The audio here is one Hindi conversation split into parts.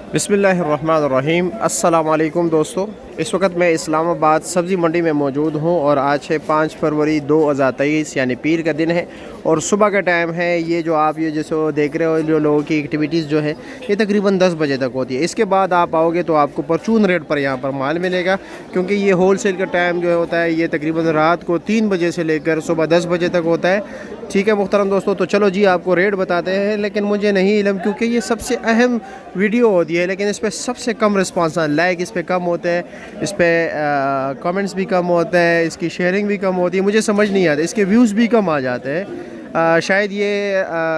बिस्मिल्लाहिर्रहमानिर्रहीम। अस्सलाम वालेकुम दोस्तों, इस वक्त मैं इस्लामाबाद सब्ज़ी मंडी में मौजूद हूँ और आज है 5 फरवरी 2023 यानी पीर का दिन है और सुबह का टाइम है। ये जो आप ये जैसे देख रहे हो, जो लोगों की एक्टिविटीज़ जो है ये तकरीबन 10 बजे तक होती है। इसके बाद आप आओगे तो आपको परचून रेट पर यहाँ पर माल मिलेगा, क्योंकि ये होल सेल का टाइम जो होता है ये तकरीबन रात को 3 बजे से लेकर सुबह 10 बजे तक होता है। ठीक है मुहतरम दोस्तों, तो चलो जी आपको रेट बताते हैं, लेकिन मुझे नहीं इल्म क्योंकि ये सबसे अहम वीडियो होती है, लेकिन इस पर सबसे कम रिस्पॉन्स लाइक इस पर कम होते हैं, इस पर कमेंट्स भी कम होते हैं, इसकी शेयरिंग भी कम होती है। मुझे समझ नहीं आता, इसके व्यूज़ भी कम आ जाते हैं। शायद ये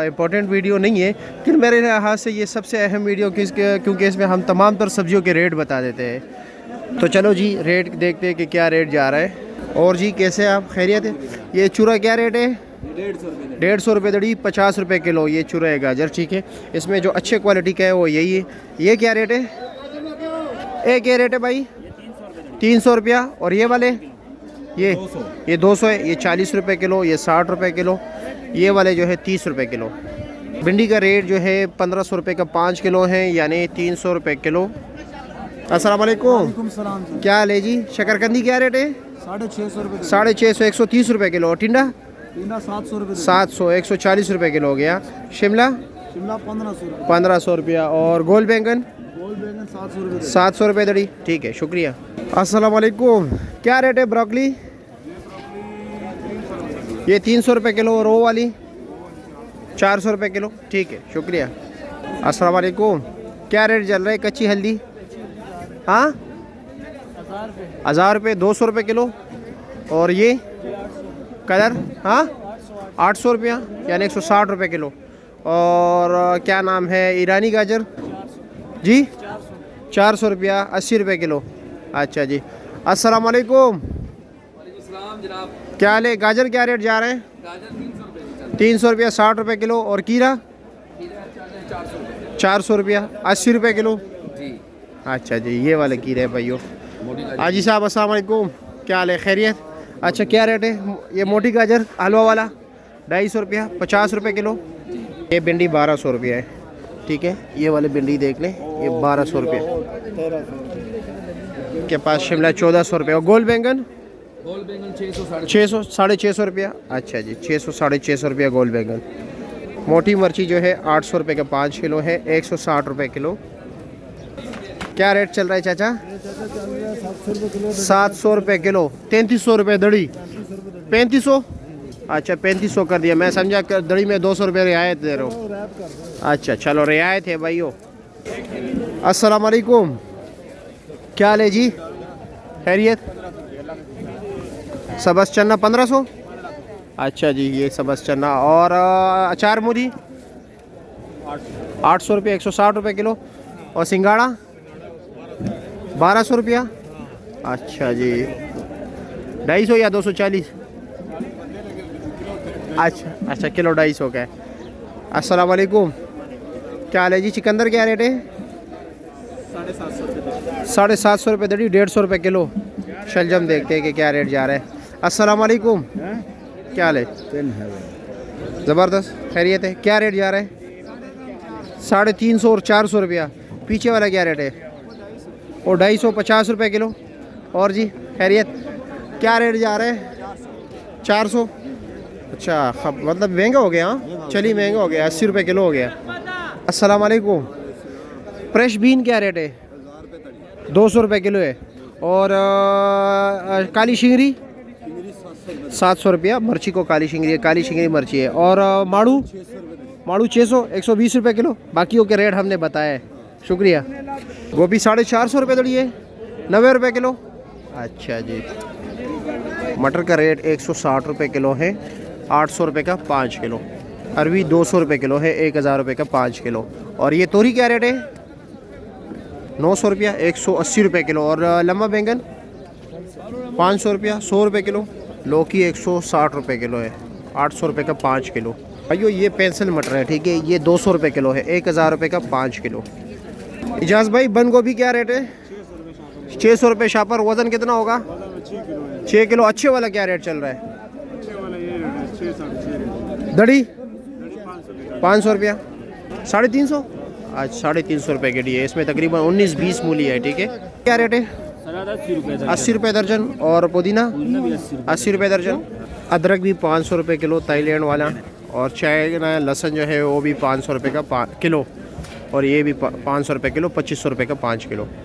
इम्पोर्टेंट वीडियो नहीं है, लेकिन मेरे लिहाज से ये सबसे अहम वीडियो क्योंकि इसमें हम तमाम तर सब्जियों के रेट बता देते हैं। तो चलो जी रेट देखते हैं कि क्या रेट जा रहा है। और जी कैसे आप, खैरियत है? ये चूरा क्या रेट है? 150 रुपये दड़ी, 50 रुपये किलो ये चूरा है गाजर। ठीक है, इसमें जो अच्छे क्वालिटी का है वो यही है। ये क्या रेट है? एक क्या रेट है भाई? 300 रुपया। और ये वाले ये 200 है। ये 40 रुपये किलो, ये 60 रुपये किलो, ये वाले जो है 30 रुपये किलो। भिंडी का रेट जो है 1500 रुपये का 5 किलो है, यानी 300 रुपये किलो। अस्सलाम वालेकुम। क्या ले जी? शकरकंदी क्या रेट है? 650 रुपये। 650, 130 रुपये किलो। और टिंडा 700 रुपये। 700, 140 रुपये किलो हो गया। शिमला 1500 रुपया। और गोल बैंगन 700 रुपये। 700 रुपये दड़ी। ठीक है, शुक्रिया। अस्सलाम वालेकुम। क्या रेट है ब्रोकली? ये 300 रुपये किलो। और वो वाली 400 रुपये किलो। ठीक है, शुक्रिया। अस्सलाम वालेकुम। क्या रेट चल रहा है कच्ची हल्दी? हाँ 1000 रुपये, 200 रुपये किलो। और ये कलर हाँ 800 रुपया, यानी 160 रुपये किलो। और क्या नाम है ईरानी गाजर जी? 400 रुपया, 80 रुपये किलो। अच्छा जी। अस्सलाम वालेकुम। क्या ले गाजर क्या रेट जा रहे हैं? 300 रुपया, 60 रुपये किलो। और कीरा 400 रुपया, 80 रुपये किलो। अच्छा जी, ये वाले कीरे हैं भाइयों। हाजी साहब अस्सलाम वालेकुम, क्या हाल है? खैरियत? अच्छा क्या रेट है? ये मोटी गाजर हलवा वाला 250 रुपया, 50 रुपये किलो। ये भिंडी 1200 रुपया है। ठीक है, ये वाली भिंडी देख लें, ये 1200 रुपये के पास। शिमला 1400 रुपये। और गोल बैंगन 600, 650 रुपया। अच्छा जी, 600, 650 रुपया गोल बैंगन। मोटी मिर्ची जो है 800 रुपये का 5 किलो है, 160 रुपये किलो। क्या रेट चल रहा है चाचा? 700 रुपये किलो, 3300 रुपये दड़ी। 3500? अच्छा 3500 कर दिया, मैं समझा दड़ी में 200 रुपये रियायत दे रहा हूँ। अच्छा चलो, रियायत है भाइयों। अस्सलाम वालेकुम। क्या ले जी? खैरियत? सबस चन्ना 1500। अच्छा जी, ये सबस चन्ना। और अचार मूली 800 रुपये, 160 रुपये किलो। और सिंगाड़ा 1200 रुपया। अच्छा जी, 250 या 240? अच्छा किलो 250 का है। अस्सलाम वालेकुम। क्या हाल है जी? चिकंदर क्या रेट है? 750 रुपये दड़ी, 150 रुपये किलो। शलजम देखते हैं कि क्या रेट जा रहा है। अस्सलाम वालेकुम। क्या हाल है? ज़बरदस्त, खैरियत है? क्या रेट जा रहा है? 350 और 400 रुपया। पीछे वाला क्या रेट है? और 250, 50 रुपये किलो। और जी खैरियत? क्या रेट जा रहा है? 400। अच्छा मतलब महंगा हो गया। हाँ चलिए, महंगा हो गया, 80 रुपये किलो हो गया। अस्सलाम वालेकुम। फ्रेश बीन क्या रेट है? 200 रुपये किलो है। और काली शिंगरी 700 रुपया। मिर्ची को काली शिंगरी है, काली शिंगरी मिर्ची है। और माड़ू 600, 120 रुपये किलो। बाकियों के रेट हमने बताया है, शुक्रिया। गोभी 450 रुपये दड़ी है, 90 रुपये किलो। अच्छा जी। मटर का रेट 160 रुपये किलो है, 800 रुपये का 5 किलो। अरवी 200 रुपये किलो है, 1000 रुपये का 5 किलो। और ये तोरी क्या रेट है? 900 रुपया, 180 रुपये किलो। और लम्बा बैंगन 500 रुपया, 100 रुपये किलो। लौकी 160 रुपये किलो है, 800 रुपये का 5 किलो। भाइयों ये पेंसिल मटर है, ठीक है, ये 200 रुपये किलो है, 1000 रुपये का 5 किलो। इजाज़ भाई बंद गोभी क्या रेट है? 600 रुपये शापर। वज़न कितना होगा? 6 किलो। अच्छे वाला क्या रेट चल रहा है? दड़ी 500 रुपया, 350। आज 350 रुपये के लिए। इसमें तकरीबन 19-20 मूली है, ठीक है। क्या रेट है? 80 रुपये दर्जन। और पुदीना 80 रुपये दर्जन। अदरक भी 500 रुपये किलो, थाईलैंड वाला। और चाय ना लहसुन जो है वो भी 500 रुपये का किलो। और ये भी 500 रुपये किलो, 2500 रुपये का 5 किलो।